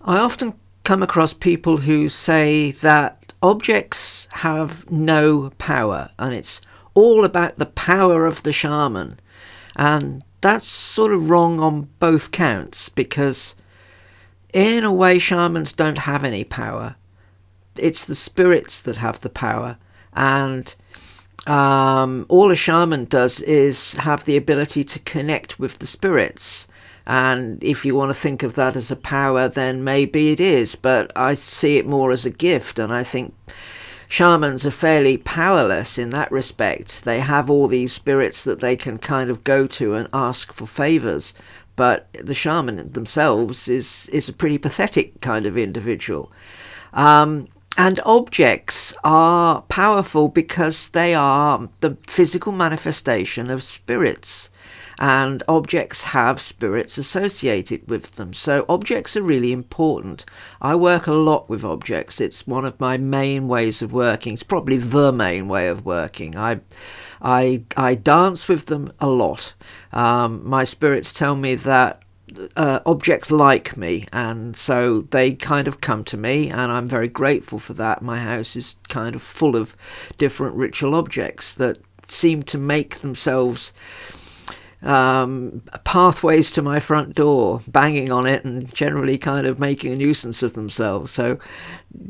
I often come across people who say that objects have no power and it's all about the power of the shaman. And that's sort of wrong on both counts, because in a way shamans don't have any power. It's the spirits that have the power, and all a shaman does is have the ability to connect with the spirits. And if you want to think of that as a power, then maybe it is, but I see it more as a gift, and I think shamans are fairly powerless in that respect. They have all these spirits that they can kind of go to and ask for favors, but the shaman themselves is a pretty pathetic kind of individual. And objects are powerful because they are the physical manifestation of spirits. And objects have spirits associated with them. So objects are really important. I work a lot with objects. It's one of my main ways of working. It's probably the main way of working. I dance with them a lot. My spirits tell me that objects like me, and so they kind of come to me, and I'm very grateful for that. My house is kind of full of different ritual objects that seem to make themselves pathways to my front door, banging on it and generally kind of making a nuisance of themselves. So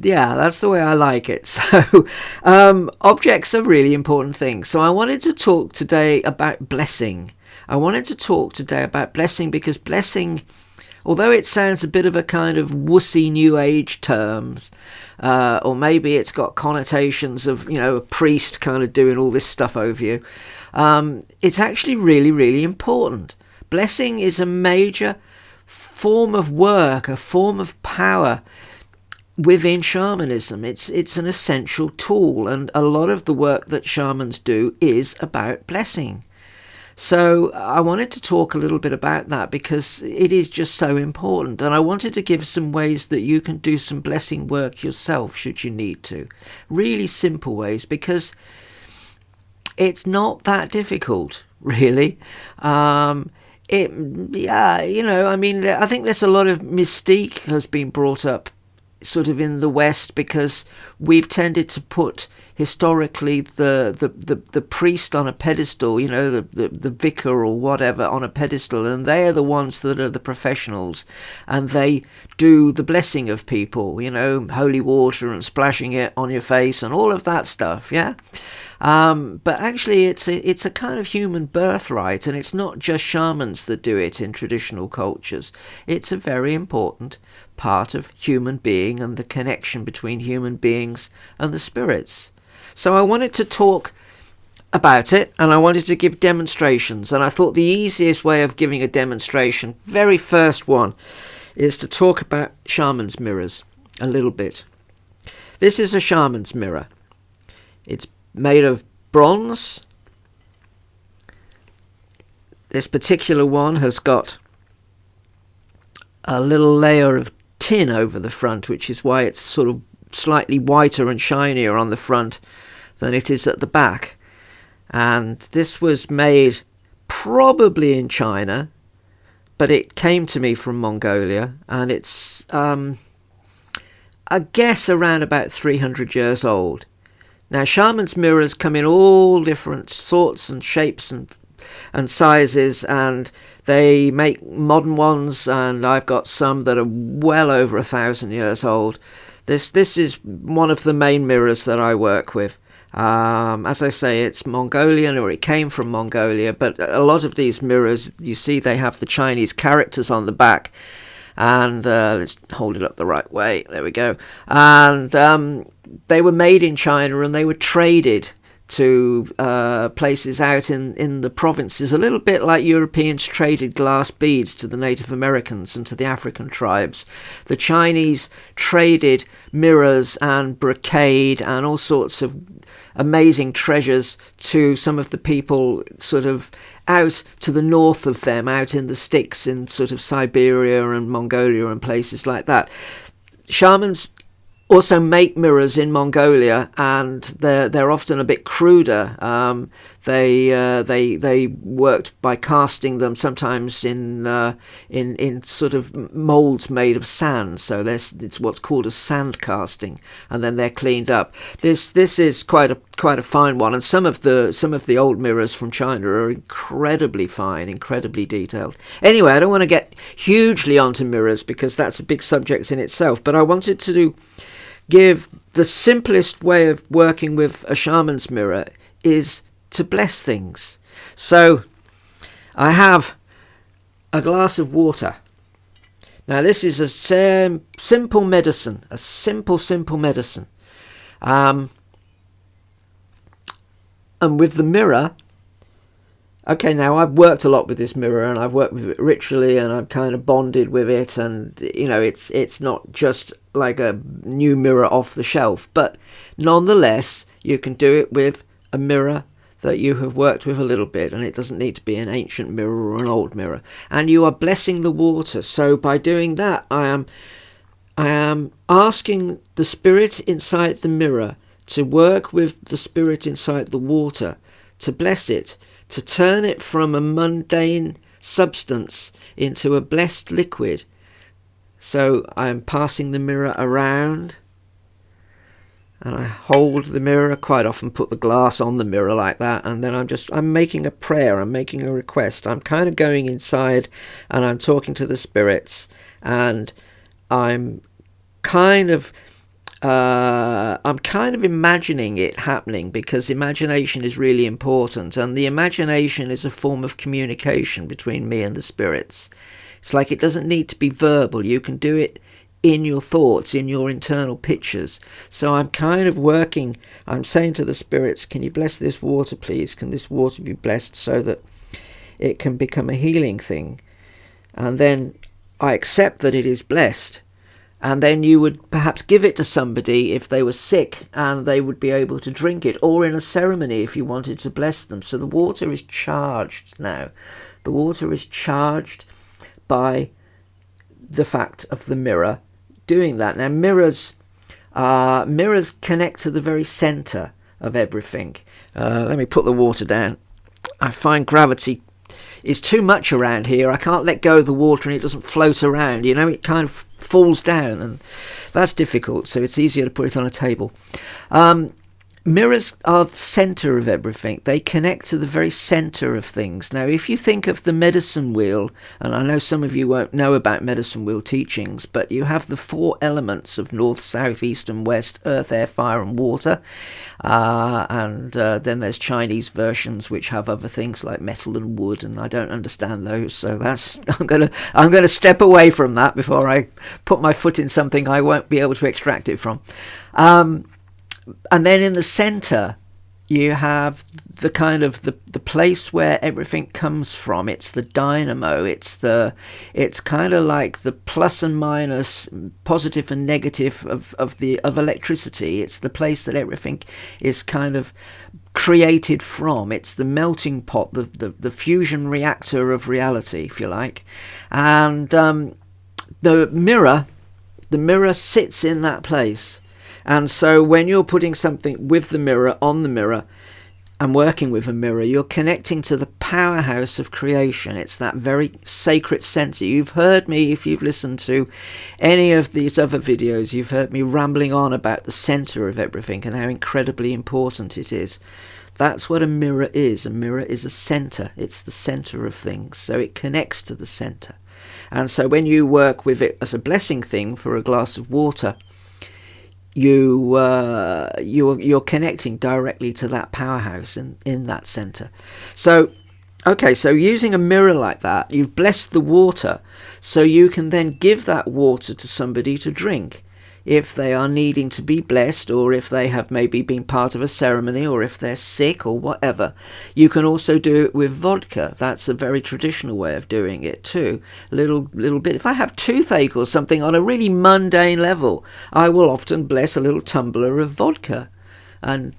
yeah, that's the way I like it. So objects are really important things. So I wanted to talk today about blessing. Because blessing, although it sounds a bit of a kind of wussy new age terms, or maybe it's got connotations of, a priest kind of doing all this stuff over you, it's actually really, really important. Blessing is a major form of work, a form of power within shamanism. It's an essential tool, and a lot of the work that shamans do is about blessing. So I wanted to talk a little bit about that because it is just so important, and I wanted to give some ways that you can do some blessing work yourself should you need to. Really simple ways, because it's not that difficult, really. I think there's a lot of mystique has been brought up sort of in the West, because we've tended to put historically the priest on a pedestal, the vicar or whatever on a pedestal, and they are the ones that are the professionals, and they do the blessing of people, holy water and splashing it on your face and all of that stuff, yeah. But actually it's a kind of human birthright, and it's not just shamans that do it in traditional cultures. It's a very important part of human being and the connection between human beings and the spirits. So I wanted to talk about it, and I wanted to give demonstrations, and I thought the easiest way of giving a demonstration, very first one, is to talk about shaman's mirrors a little bit. This is a shaman's mirror. It's made of bronze. This particular one has got a little layer of tin over the front, which is why it's sort of slightly whiter and shinier on the front than it is at the back. And this was made probably in China, but it came to me from Mongolia, and it's I guess around about 300 years old. Now, shaman's mirrors come in all different sorts and shapes and sizes, and they make modern ones, and I've got some that are well over 1,000 years old. This is one of the main mirrors that I work with. As I say, it's Mongolian, or it came from Mongolia, but a lot of these mirrors, you see, they have the Chinese characters on the back. And let's hold it up the right way. There we go. And they were made in China, and they were traded to places out in the provinces, a little bit like Europeans traded glass beads to the Native Americans and to the African tribes. The Chinese traded mirrors and brocade and all sorts of amazing treasures to some of the people sort of out to the north of them, out in the sticks in sort of Siberia and Mongolia and places like that. Shamans also make mirrors in Mongolia, and they're often a bit cruder. They worked by casting them sometimes in sort of molds made of sand. So it's what's called a sand casting, and then they're cleaned up. This is quite a fine one, and some of the old mirrors from China are incredibly fine, incredibly detailed. Anyway, I don't want to get hugely onto mirrors because that's a big subject in itself, but I wanted to give the simplest way of working with a shaman's mirror is to bless things. So I have a glass of water. Now this is a simple medicine, a simple medicine. And with the mirror, okay, now I've worked a lot with this mirror, and I've worked with it ritually, and I've kind of bonded with it, and it's not just like a new mirror off the shelf, but nonetheless you can do it with a mirror that you have worked with a little bit, and it doesn't need to be an ancient mirror or an old mirror, and you are blessing the water. So by doing that, I am asking the spirit inside the mirror to work with the spirit inside the water, to bless it, to turn it from a mundane substance into a blessed liquid. So I am passing the mirror around, and I hold the mirror, quite often put the glass on the mirror like that, and then I'm making a prayer, I'm making a request. I'm kind of going inside and I'm talking to the spirits, and I'm kind of imagining it happening, because imagination is really important, and the imagination is a form of communication between me and the spirits. It's like it doesn't need to be verbal. You can do it in your thoughts, in your internal pictures. So I'm kind of working, I'm saying to the spirits, can you bless this water, please? Can this water be blessed so that it can become a healing thing? And then I accept that it is blessed. And then you would perhaps give it to somebody if they were sick, and they would be able to drink it, or in a ceremony if you wanted to bless them. So the water is charged now. The water is charged by the fact of the mirror doing that. Now mirrors connect to the very center of everything. Let me put the water down. I find gravity is too much around here. I can't let go of the water and it doesn't float around, it kind of falls down, and that's difficult, so it's easier to put it on a table. Mirrors are the center of everything. They connect to the very center of things. Now, if you think of the medicine wheel, and I know some of you won't know about medicine wheel teachings, but you have the 4 elements of north, south, east and west: earth, air, fire and water. And then there's Chinese versions which have other things like metal and wood, and I don't understand those, so I'm gonna step away from that before I put my foot in something I won't be able to extract it from. And then in the center you have the kind of the place where everything comes from. It's the dynamo. It's kind of like the plus and minus, positive and negative of electricity. It's the place that everything is kind of created from. It's the melting pot, the fusion reactor of reality, if you like. And the mirror sits in that place. And so when you're putting something with the mirror, on the mirror, and working with a mirror, you're connecting to the powerhouse of creation. It's that very sacred center. You've heard me, if you've listened to any of these other videos, you've heard me rambling on about the center of everything and how incredibly important it is. That's what a mirror is. A mirror is a center. It's the center of things. So it connects to the center. And so when you work with it as a blessing thing for a glass of water, you're connecting directly to that powerhouse in that center. So using a mirror like that, you've blessed the water, so you can then give that water to somebody to drink if they are needing to be blessed, or if they have maybe been part of a ceremony, or if they're sick or whatever. You can also do it with vodka. That's a very traditional way of doing it too. A little bit. If I have toothache or something on a really mundane level, I will often bless a little tumbler of vodka and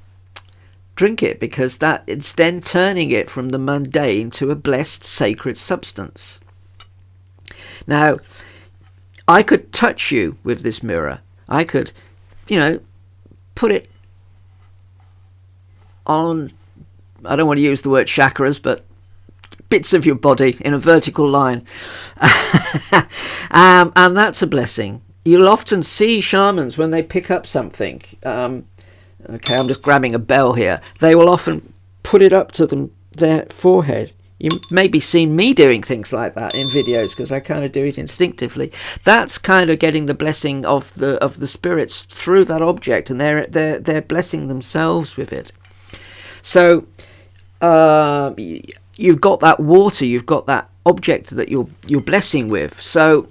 drink it, because that it's then turning it from the mundane to a blessed sacred substance. Now, I could touch you with this mirror. I could, put it on I don't want to use the word chakras, but bits of your body in a vertical line. And that's a blessing. You'll often see shamans when they pick up something. Okay, I'm just grabbing a bell here. They will often put it up to their forehead. You maybe seen me doing things like that in videos because I kind of do it instinctively. That's kind of getting the blessing of the spirits through that object, and they're blessing themselves with it. So you've got that water, you've got that object that you're blessing with. So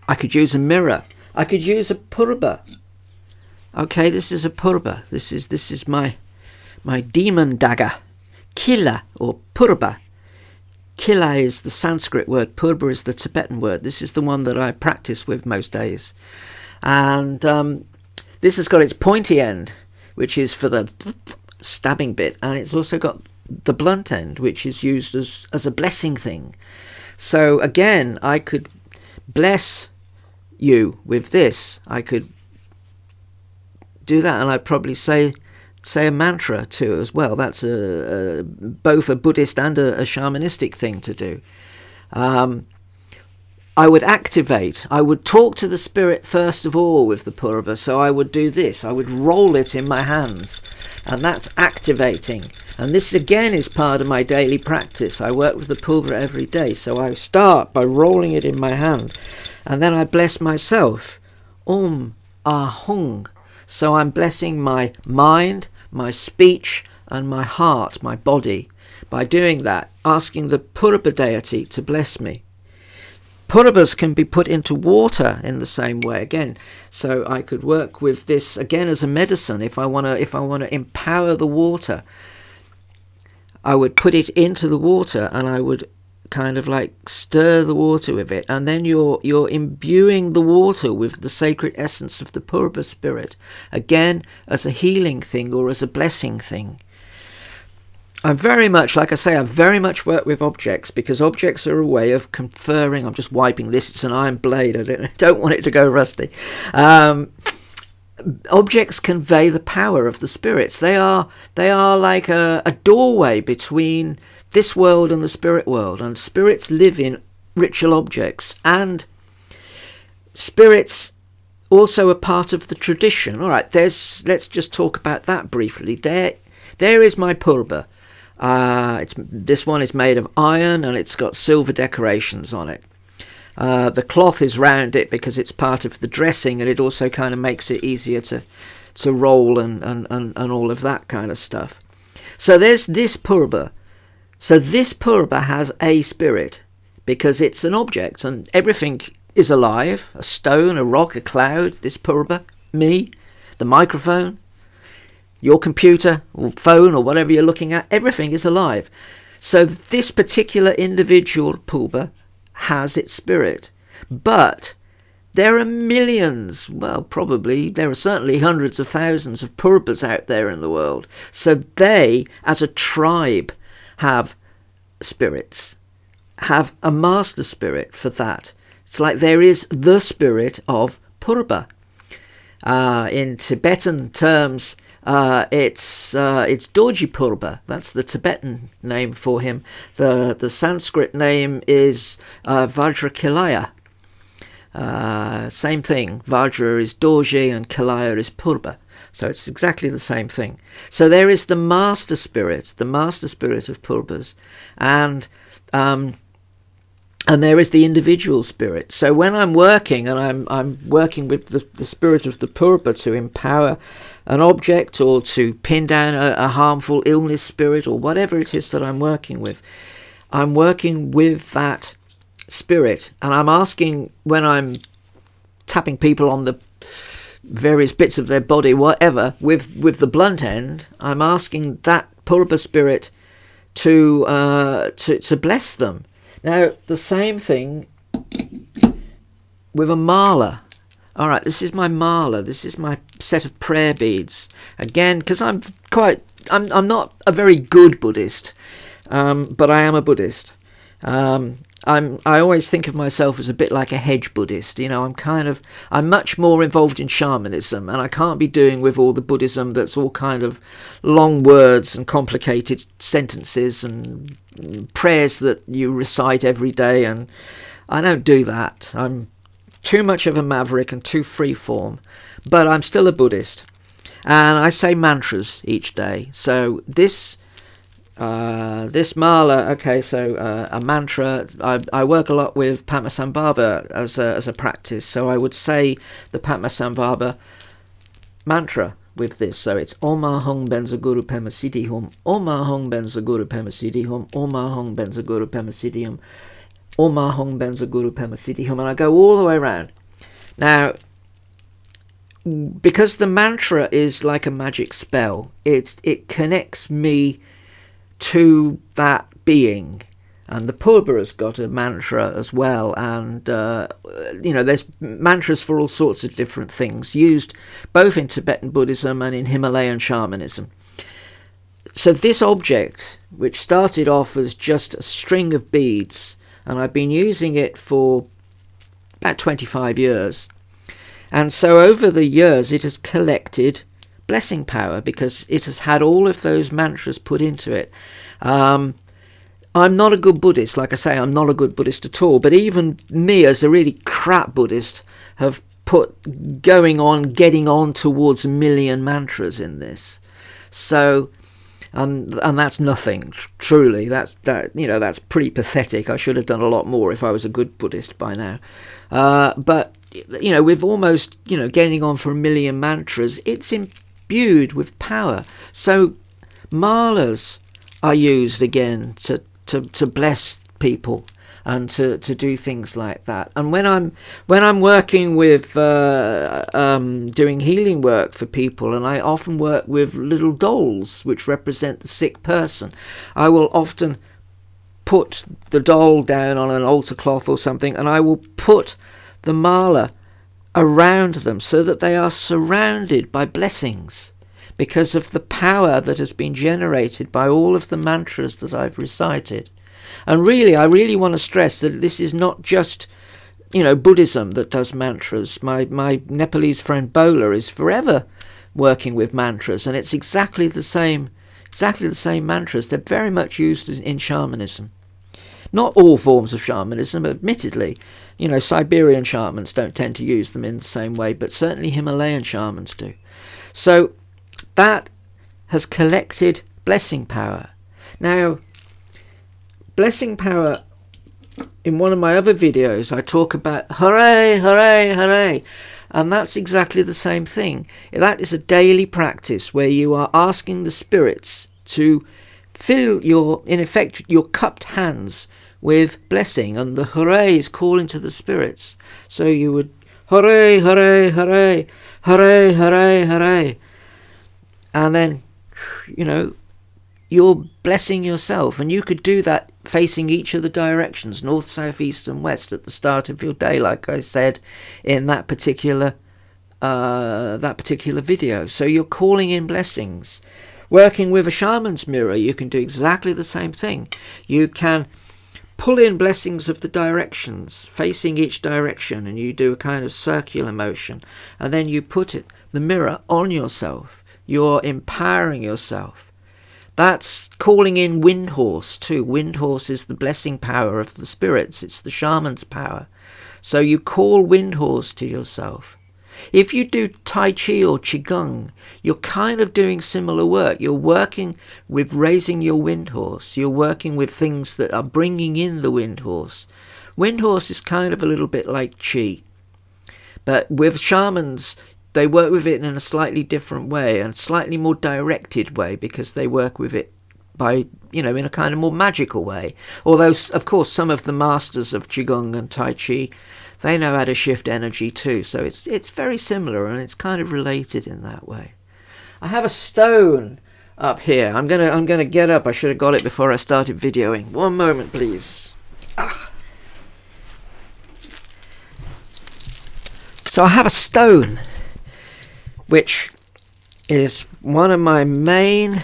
I could use a mirror. I could use a phurba. Okay, this is a phurba. This is my demon dagger, killa or phurba. Killa is the Sanskrit word, phurba is the Tibetan word. This is the one that I practice with most days. And this has got its pointy end, which is for the stabbing bit, and it's also got the blunt end, which is used as a blessing thing. So again, I could bless you with this. I could do that, and I'd probably say a mantra too as well. That's both a Buddhist and a shamanistic thing to do. I would activate. I would talk to the spirit first of all with the phurba. So I would do this. I would roll it in my hands, and that's activating. And this again is part of my daily practice. I work with the phurba every day. So I start by rolling it in my hand, and then I bless myself. Ahung. So I'm blessing my mind, my speech, and my heart, my body. By doing that, asking the phurba deity to bless me. Phurabas can be put into water in the same way again. So I could work with this again as a medicine. If I want to empower the water, I would put it into the water, and I would kind of like stir the water with it, and then you're imbuing the water with the sacred essence of the phurba spirit, again as a healing thing or as a blessing thing. I'm very much, like I say, I very much work with objects, because objects are a way of conferring. I'm just wiping this, it's an iron blade, I don't want it to go rusty. Objects convey the power of the spirits. They are like a doorway between this world and the spirit world, and spirits live in ritual objects, and spirits also are part of the tradition. All right, let's just talk about that briefly. There is my phurba. This one is made of iron, and it's got silver decorations on it. The cloth is round it because it's part of the dressing, and it also kind of makes it easier to roll and all of that kind of stuff. So there's this phurba. So this phurba has a spirit because it's an object, and everything is alive. A stone, a rock, a cloud, this phurba, me, the microphone, your computer or phone or whatever you're looking at, everything is alive. So this particular individual phurba has its spirit. But there are millions, well, probably, there are certainly hundreds of thousands of phurabas out there in the world. So they, as a tribe, have spirits, have a master spirit for that. It's like there is the spirit of phurba. In Tibetan terms, it's Dorji phurba. That's the Tibetan name for him. The Sanskrit name is Vajrakilaya. Same thing. Vajra is Dorji and Kilaya is phurba. So it's exactly the same thing. So there is the master spirit of phurabas, and there is the individual spirit. So when I'm working, and I'm working with the spirit of the phurba to empower an object or to pin down a harmful illness spirit or whatever it is that I'm working with that spirit. And I'm asking, when I'm tapping people on the various bits of their body, whatever, with the blunt end, I'm asking that phurba spirit to bless them. Now, the same thing with a mala. All right, this is my mala. This is my set of prayer beads. Again, because I'm not a very good Buddhist, but I am a Buddhist. I always think of myself as a bit like a hedge Buddhist. You know, I'm much more involved in shamanism, and I can't be doing with all the Buddhism that's all kind of long words and complicated sentences and prayers that you recite every day, and I don't do that. I'm too much of a maverick and too freeform, but I'm still a Buddhist, and I say mantras each day. So this mala, okay, so a mantra, I work a lot with Padmasambhava as a practice, so I would say the Padmasambhava mantra with this. So it's Om Ahong Benza Guru Pema Siddhi Hum, Om Ahong Benza Guru Pema Siddhi Hum, Om Ahong Benza Guru Pema Siddhi Hum, Om Ahong Benza Guru Pema Siddhi Hum, and I go all the way around. Now, because the mantra is like a magic spell, it connects me to that being, and the phurba has got a mantra as well, and there's mantras for all sorts of different things used both in Tibetan Buddhism and in Himalayan shamanism. So this object, which started off as just a string of beads, and I've been using it for about 25 years, and so over the years it has collected blessing power because it has had all of those mantras put into it. I'm not a good Buddhist, like I say, I'm not a good Buddhist at all, but even me as a really crap Buddhist have getting on towards 1 million mantras in this. So and that's nothing, truly. That's pretty pathetic. I should have done a lot more if I was a good Buddhist by now. But with almost getting on for 1 million mantras, it's imbued with power. So malas are used again to bless people and to do things like that. And when I'm working with doing healing work for people, and I often work with little dolls which represent the sick person, I will often put the doll down on an altar cloth or something, and I will put the mala around them so that they are surrounded by blessings because of the power that has been generated by all of the mantras that I've recited. And really, I really want to stress that this is not just, Buddhism that does mantras. My Nepalese friend Bola is forever working with mantras, and it's exactly the same mantras. They're very much used in shamanism. Not all forms of shamanism, admittedly. Siberian shamans don't tend to use them in the same way, but certainly Himalayan shamans do. So that has collected blessing power. Now, blessing power, in one of my other videos, I talk about hooray, hooray, hooray. And that's exactly the same thing. That is a daily practice where you are asking the spirits to fill your cupped hands with blessing, and the hooray is calling to the spirits. So you would hooray, hooray, hooray, hooray, hooray, hooray. And then, you're blessing yourself, and you could do that facing each of the directions, north, south, east and west, at the start of your day, like I said in that particular video. So you're calling in blessings. Working with a shaman's mirror, you can do exactly the same thing. You can pull in blessings of the directions, facing each direction, and you do a kind of circular motion, and then you put the mirror on yourself. You're empowering yourself. That's calling in Windhorse too. Windhorse is the blessing power of the spirits. It's the shaman's power. So you call Windhorse to yourself. If you do Tai Chi or Qigong, you're kind of doing similar work. You're working with raising your Windhorse. You're working with things that are bringing in the Windhorse. Windhorse is kind of a little bit like Qi. But with shamans, they work with it in a slightly different way, and slightly more directed way, because they work with it by, in a kind of more magical way. Although, of course, some of the masters of Qigong and Tai Chi, they know how to shift energy too. So it's very similar, and it's kind of related in that way. I have a stone up here. I'm gonna get up. I should have got it before I started videoing. One moment, please. So I have a stone, which is one of my main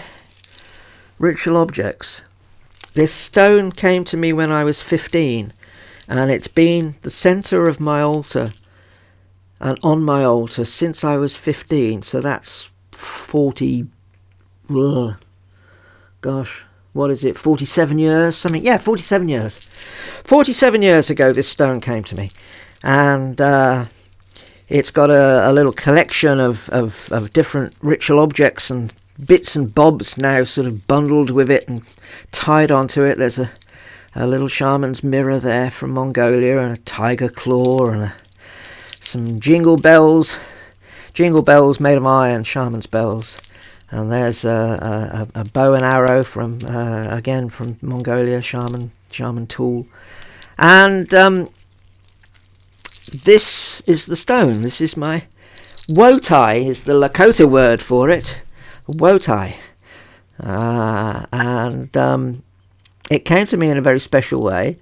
ritual objects. This stone came to me when I was 15. And it's been the centre of my altar and on my altar since I was 15. So that's 40, gosh, what is it, 47 years? Something, yeah, 47 years. 47 years ago this stone came to me. And it's got a little collection of different ritual objects and bits and bobs now sort of bundled with it and tied onto it. There's a little shaman's mirror there from Mongolia, and a tiger claw, and some jingle bells made of iron, shaman's bells. And there's a bow and arrow from again from Mongolia, shaman tool. And this is the stone. This is my wotai, is the Lakota word for it. Wotai. And it came to me in a very special way,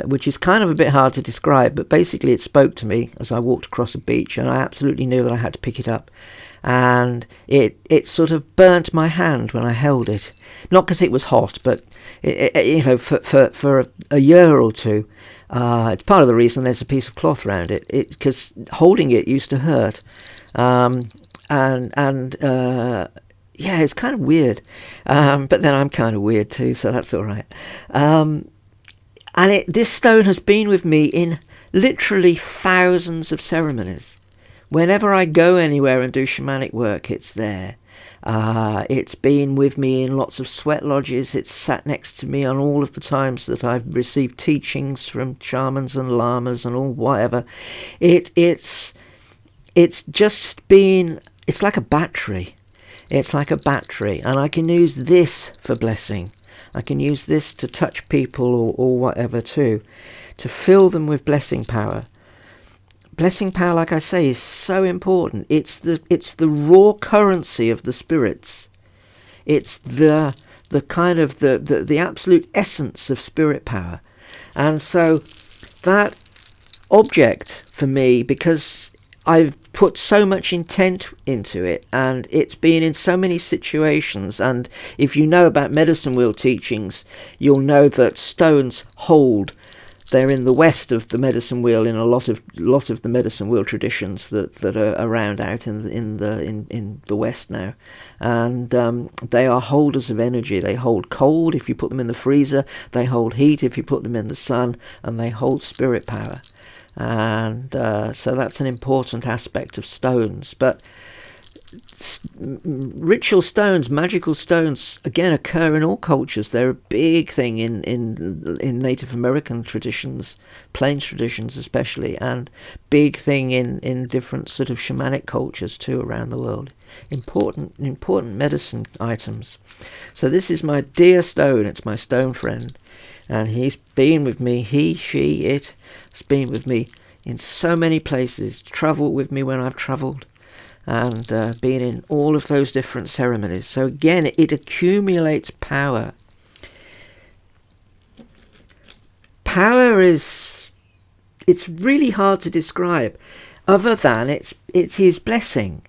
which is kind of a bit hard to describe, but basically it spoke to me as I walked across a beach, and I absolutely knew that I had to pick it up. And it sort of burnt my hand when I held it. Not because it was hot, but for a year or two. It's part of the reason there's a piece of cloth around it, because holding it used to hurt. Yeah, it's kind of weird. But then I'm kind of weird too, so that's all right. And this stone has been with me in literally thousands of ceremonies. Whenever I go anywhere and do shamanic work, it's there. It's been with me in lots of sweat lodges. It's sat next to me on all of the times that I've received teachings from shamans and lamas and all whatever. It's just been, it's like a battery. It's like a battery, and I can use this for blessing. I can use this to touch people or whatever too, to fill them with blessing power. Blessing power, like I say, is so important. It's the raw currency of the spirits. It's the kind of the absolute essence of spirit power. And so that object for me, because I've put so much intent into it, and it's been in so many situations, and if you know about medicine wheel teachings, you'll know that stones hold. They're in the west of the medicine wheel in a lot of the medicine wheel traditions that are around out in the west now, and they are holders of energy. They hold cold if you put them in the freezer. They hold heat if you put them in the sun, and they hold spirit power. And so that's an important aspect of stones. But ritual stones, magical stones, again, occur in all cultures. They're a big thing in Native American traditions, plains traditions especially, and big thing in different sort of shamanic cultures too around the world. Important medicine items. So this is my dear stone. It's my stone friend, and he's been with me. It has been with me in so many places. Travelled with me when I've travelled. And been in all of those different ceremonies. So again, it accumulates power. Power it's really hard to describe, other than it is blessing.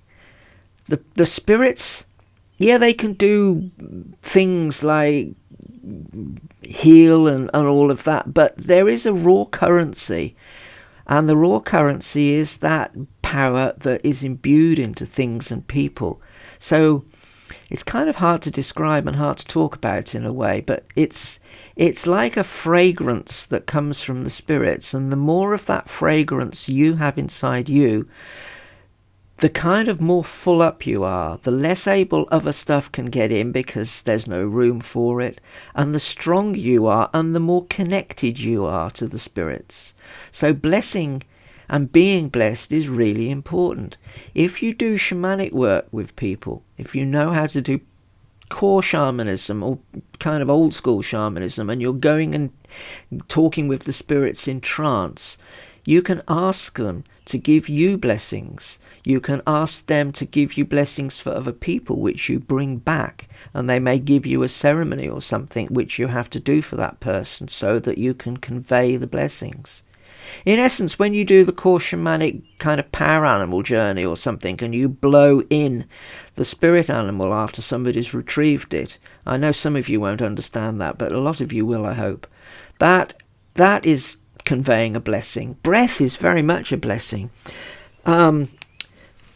The spirits, yeah, they can do things like heal and all of that, but there is a raw currency. And the raw currency is that power that is imbued into things and people. So it's kind of hard to describe and hard to talk about in a way, but it's like a fragrance that comes from the spirits, and the more of that fragrance you have inside you, the kind of more full up you are, the less able other stuff can get in because there's no room for it, and the stronger you are and the more connected you are to the spirits. So blessing and being blessed is really important. If you do shamanic work with people, if you know how to do core shamanism or kind of old school shamanism, and you're going and talking with the spirits in trance, you can ask them to give you blessings. You can ask them to give you blessings for other people, which you bring back, and they may give you a ceremony or something which you have to do for that person so that you can convey the blessings. In essence, when you do the core shamanic kind of power animal journey or something, and you blow in the spirit animal after somebody's retrieved it, I know some of you won't understand that, but a lot of you will, I hope. That that is conveying a blessing. Breath is very much a blessing.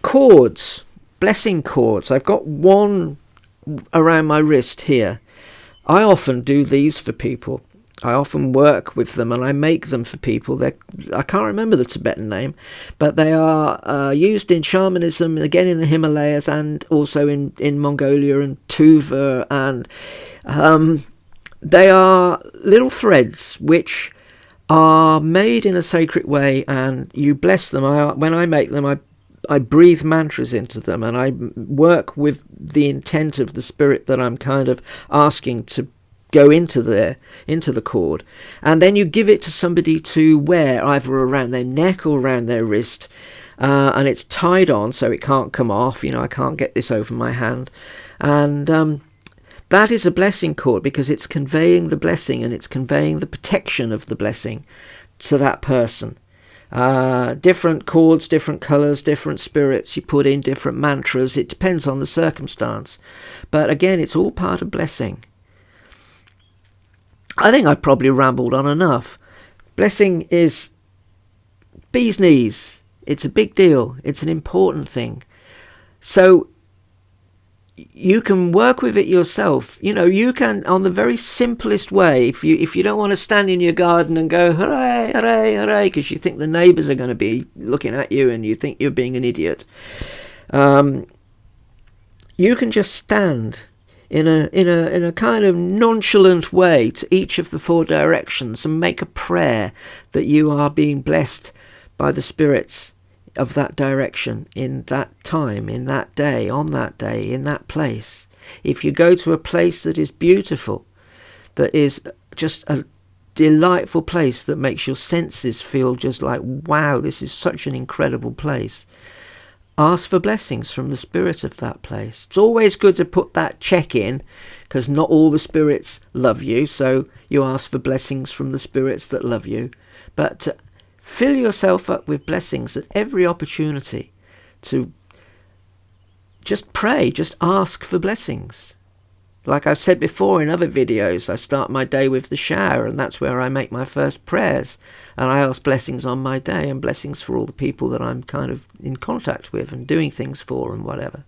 Cords, blessing cords. I've got one around my wrist here. I often do these for people. I often work with them and I make them for people. I can't remember the Tibetan name, but they are used in shamanism, again in the Himalayas, and also in Mongolia and Tuva. And they are little threads which are made in a sacred way, and you bless them. When I make them, I breathe mantras into them, and I work with the intent of the spirit that I'm kind of asking to go into the cord. And then you give it to somebody to wear, either around their neck or around their wrist, and it's tied on so it can't come off. I can't get this over my hand. And that is a blessing cord, because it's conveying the blessing, and it's conveying the protection of the blessing to that person. Different cords, different colours, different spirits, you put in different mantras. It depends on the circumstance. But again, it's all part of blessing. I think I've probably rambled on enough. Blessing is bee's knees. It's a big deal. It's an important thing. So you can work with it yourself. You can, on the very simplest way, if you don't want to stand in your garden and go hooray, hooray, hooray, because you think the neighbours are going to be looking at you and you think you're being an idiot, you can just stand in a kind of nonchalant way to each of the 4 directions and make a prayer that you are being blessed by the spirits of that direction, in that time, in that day, on that day, in that place. If you go to a place that is beautiful, that is just a delightful place that makes your senses feel just like, wow, this is such an incredible place, ask for blessings from the spirit of that place. It's always good to put that check in, because not all the spirits love you, so you ask for blessings from the spirits that love you. But fill yourself up with blessings at every opportunity. To just pray, just ask for blessings. Like I've said before in other videos, I start my day with the shower, and that's where I make my first prayers. And I ask blessings on my day, and blessings for all the people that I'm kind of in contact with and doing things for and whatever.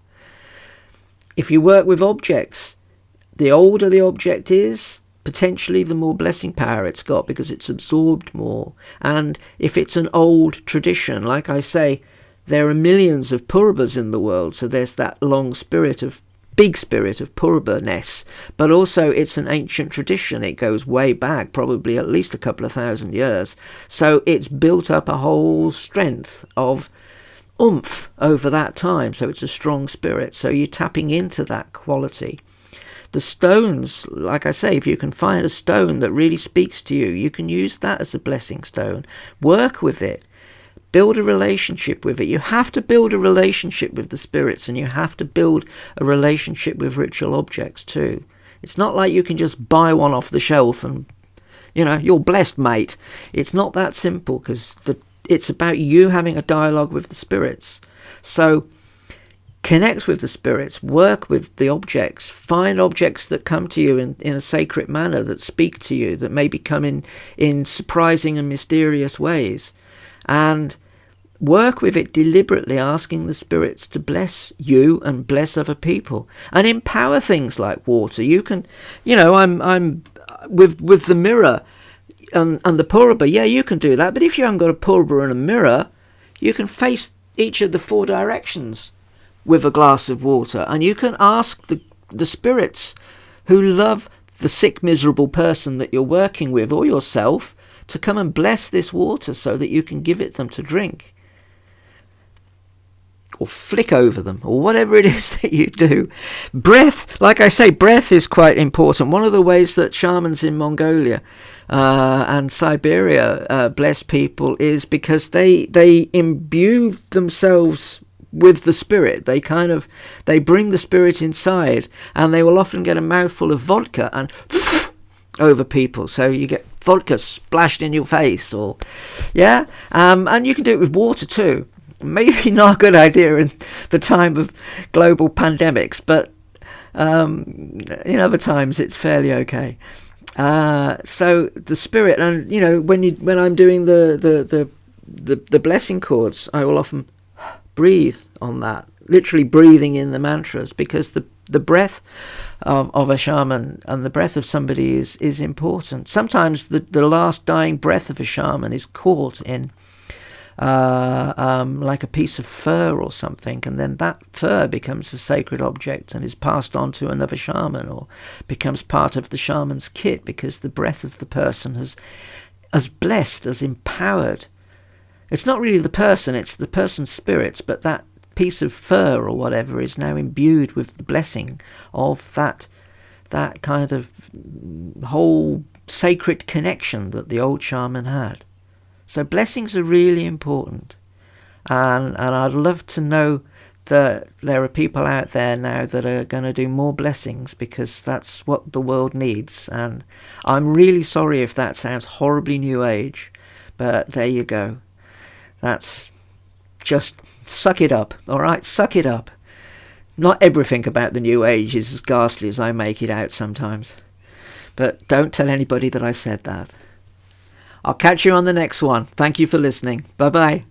If you work with objects, the older the object is, potentially the more blessing power it's got, because it's absorbed more. And if it's an old tradition, like I say, there are millions of phurba's in the world, so there's that big spirit of phurba-ness, but also it's an ancient tradition. It goes way back, probably at least a couple of thousand years, so it's built up a whole strength of oomph over that time, so it's a strong spirit. So you're tapping into that quality. The stones, like I say, if you can find a stone that really speaks to you, you can use that as a blessing stone. Work with it. Build a relationship with it. You have to build a relationship with the spirits, and you have to build a relationship with ritual objects too. It's not like you can just buy one off the shelf and, you're blessed, mate. It's not that simple, because it's about you having a dialogue with the spirits. So connect with the spirits, work with the objects, find objects that come to you in a sacred manner, that speak to you, that maybe come in surprising and mysterious ways, and work with it deliberately, asking the spirits to bless you and bless other people, and empower things like water. You can, I'm with the mirror and the phurba, yeah, you can do that. But if you haven't got a phurba and a mirror, you can face each of the 4 directions with a glass of water, and you can ask the spirits who love the sick, miserable person that you're working with, or yourself, to come and bless this water so that you can give it them to drink, or flick over them, or whatever it is that you do. Breath, like I say, breath is quite important. One of the ways that shamans in Mongolia and Siberia bless people is because they imbue themselves with the spirit. They bring the spirit inside, and they will often get a mouthful of vodka and over people, so you get vodka splashed in your face, or and you can do it with water too. Maybe not a good idea in the time of global pandemics, but in other times it's fairly okay. So the spirit, and when I'm doing the blessing chords, I will often breathe on that, literally breathing in the mantras, because the breath of a shaman and the breath of somebody is important. Sometimes the last dying breath of a shaman is caught in like a piece of fur or something, and then that fur becomes a sacred object and is passed on to another shaman, or becomes part of the shaman's kit, because the breath of the person has blessed, has empowered. It's not really the person, it's the person's spirits, but that piece of fur or whatever is now imbued with the blessing of that kind of whole sacred connection that the old shaman had. So blessings are really important, and I'd love to know that there are people out there now that are going to do more blessings, because that's what the world needs. And I'm really sorry if that sounds horribly new age, but there you go. That's just suck it up, all right? Suck it up. Not everything about the new age is as ghastly as I make it out sometimes, but don't tell anybody that I said that. I'll catch you on the next one. Thank you for listening. Bye-bye.